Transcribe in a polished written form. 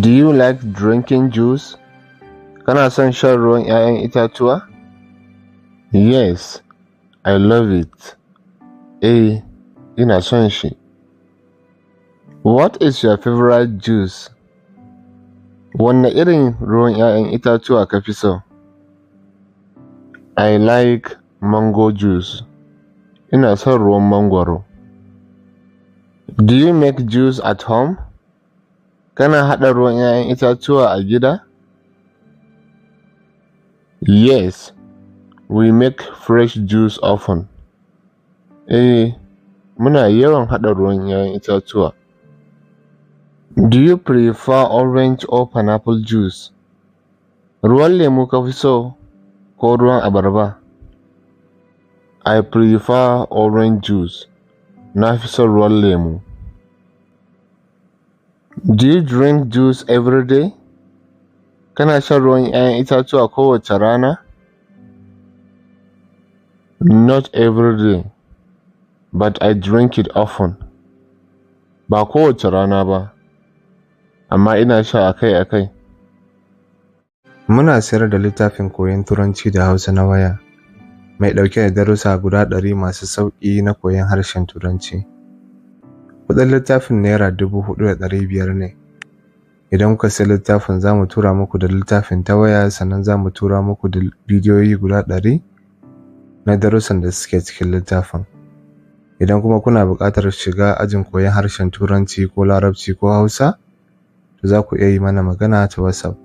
Do you like drinking juice? Kana son shan ruwan 'ya'yan itatuwa? Yes, I love it. Ina son shi. What is your favorite juice? Wanne irin ruwan 'ya'yan itatuwa ka fi so? I like mango juice. Ina son ruwan mangwaro. Do you make juice at home? Kana haɗa ruwan 'ya'yan itatuwa a gida? Yes, we make fresh juice often. Muna yawan haɗa ruwan 'ya'yan itatuwa. Do you prefer orange or pineapple juice? Ruwan lemu ka fi so ko ruwan abarba? I prefer orange juice. Na fi son ruwan lemu. Do you drink juice every day? Kana shan ruwan 'ya'yan itatuwa kowace rana? Not every day, but I drink it often. Ba kowace rana ba, amma ina sha akai-akai. Muna sayar da littafin koyon Turanci da Hausa na waya, mai ɗauke da darussa guda 100 masu sauƙi na koyon harshen Turanci. Kuɗin littafin Naira 4,500 ne. Idan kuka sayi littafin za mu tura muku da littafin ta waya, sannan za mu tura muku da bidiyoyi guda 100 na darussan da suke cikin littafin. Idan kuma kuna buƙatar shiga ajin koyon harshen Turanci ko Larabci ko Hausa, to za ku iya yi mana magana ta WhatsApp.